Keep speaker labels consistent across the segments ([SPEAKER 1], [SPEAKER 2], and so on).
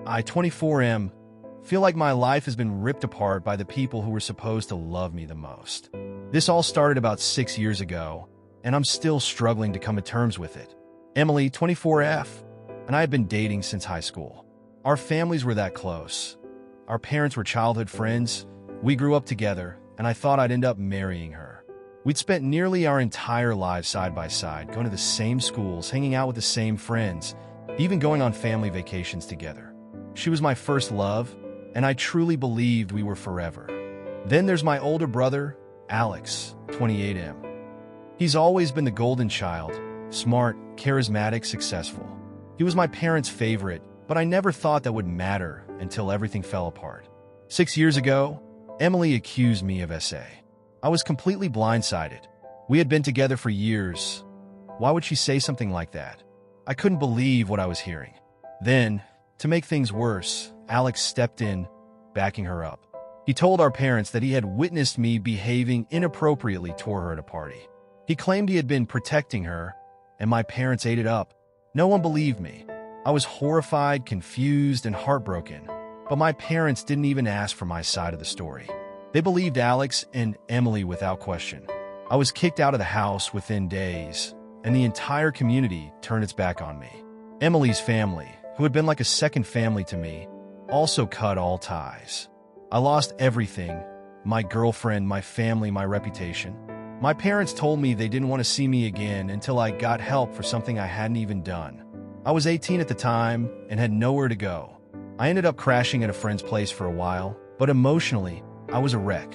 [SPEAKER 1] I, 24M, feel like my life has been ripped apart by the people who were supposed to love me the most. This all started about 6 years ago, and I'm still struggling to come to terms with it. Emily, 24F, and I had been dating since high school. Our families were that close. Our parents were childhood friends. We grew up together, and I thought I'd end up marrying her. We'd spent nearly our entire lives side by side, going to the same schools, hanging out with the same friends, even going on family vacations together. She was my first love, and I truly believed we were forever. Then there's my older brother, Alex, 28M. He's always been the golden child, smart, charismatic, successful. He was my parents' favorite, but I never thought that would matter until everything fell apart. 6 years ago, Emily accused me of SA. I was completely blindsided. We had been together for years. Why would she say something like that? I couldn't believe what I was hearing. Then, to make things worse, Alex stepped in, backing her up. He told our parents that he had witnessed me behaving inappropriately toward her at a party. He claimed he had been protecting her, and my parents ate it up. No one believed me. I was horrified, confused, and heartbroken, but my parents didn't even ask for my side of the story. They believed Alex and Emily without question. I was kicked out of the house within days, and the entire community turned its back on me. Emily's family, who had been like a second family to me, also cut all ties. I lost everything: my girlfriend, my family, my reputation. My parents told me they didn't want to see me again until I got help for something I hadn't even done. I was 18 at the time and had nowhere to go. I ended up crashing at a friend's place for a while, but emotionally, I was a wreck.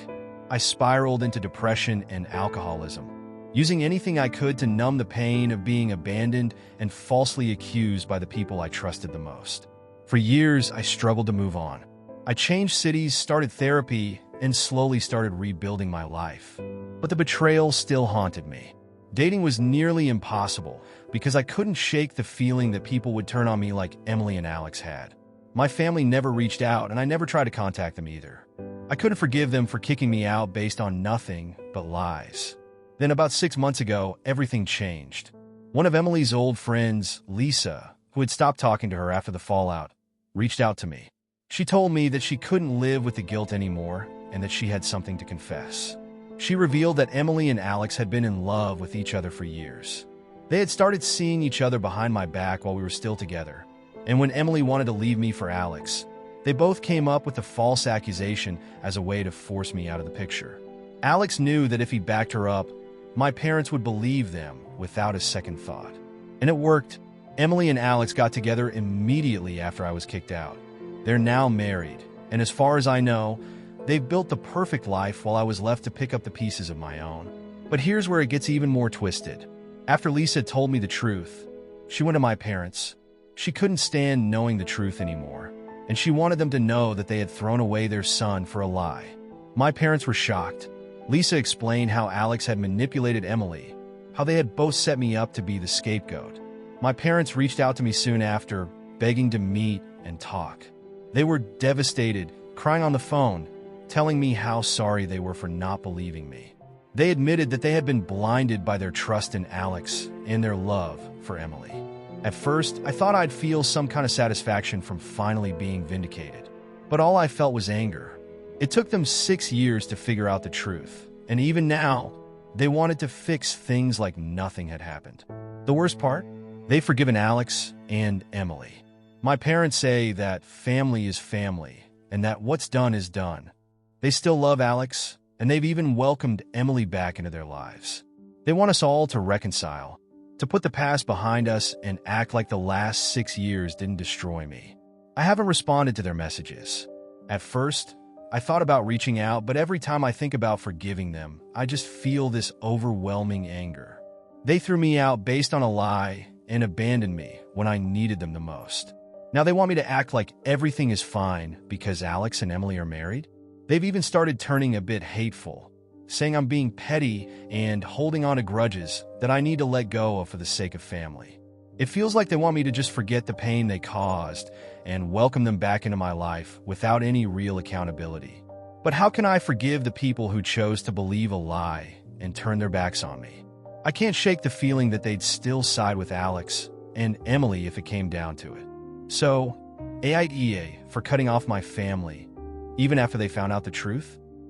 [SPEAKER 1] I spiraled into depression and alcoholism, using anything I could to numb the pain of being abandoned and falsely accused by the people I trusted the most. For years, I struggled to move on. I changed cities, started therapy, and slowly started rebuilding my life. But the betrayal still haunted me. Dating was nearly impossible because I couldn't shake the feeling that people would turn on me like Emily and Alex had. My family never reached out, and I never tried to contact them either. I couldn't forgive them for kicking me out based on nothing but lies. Then about 6 months ago, everything changed. One of Emily's old friends, Lisa, who had stopped talking to her after the fallout, reached out to me. She told me that she couldn't live with the guilt anymore and that she had something to confess. She revealed that Emily and Alex had been in love with each other for years. They had started seeing each other behind my back while we were still together, and when Emily wanted to leave me for Alex, they both came up with a false accusation as a way to force me out of the picture. Alex knew that if he backed her up, my parents would believe them without a second thought. And it worked. Emily and Alex got together immediately after I was kicked out. They're now married, and as far as I know, they've built the perfect life while I was left to pick up the pieces of my own. But here's where it gets even more twisted. After Lisa told me the truth, she went to my parents. She couldn't stand knowing the truth anymore, and she wanted them to know that they had thrown away their son for a lie. My parents were shocked. Lisa explained how Alex had manipulated Emily, how they had both set me up to be the scapegoat. My parents reached out to me soon after, begging to meet and talk. They were devastated, crying on the phone, telling me how sorry they were for not believing me. They admitted that they had been blinded by their trust in Alex and their love for Emily. At first, I thought I'd feel some kind of satisfaction from finally being vindicated, but all I felt was anger. It took them 6 years to figure out the truth, and even now, they wanted to fix things like nothing had happened. The worst part? They've forgiven Alex and Emily. My parents say that family is family, and that what's done is done. They still love Alex, and they've even welcomed Emily back into their lives. They want us all to reconcile, to put the past behind us and act like the last 6 years didn't destroy me. I haven't responded to their messages. At first, I thought about reaching out, but every time I think about forgiving them, I just feel this overwhelming anger. They threw me out based on a lie and abandoned me when I needed them the most. Now they want me to act like everything is fine because Alex and Emily are married? They've even started turning a bit hateful, saying I'm being petty and holding on to grudges that I need to let go of for the sake of family. It feels like they want me to just forget the pain they caused and welcome them back into my life without any real accountability. But how can I forgive the people who chose to believe a lie and turn their backs on me? I can't shake the feeling that they'd still side with Alex and Emily if it came down to it. So, AITA for cutting off my family, even after they found out the truth?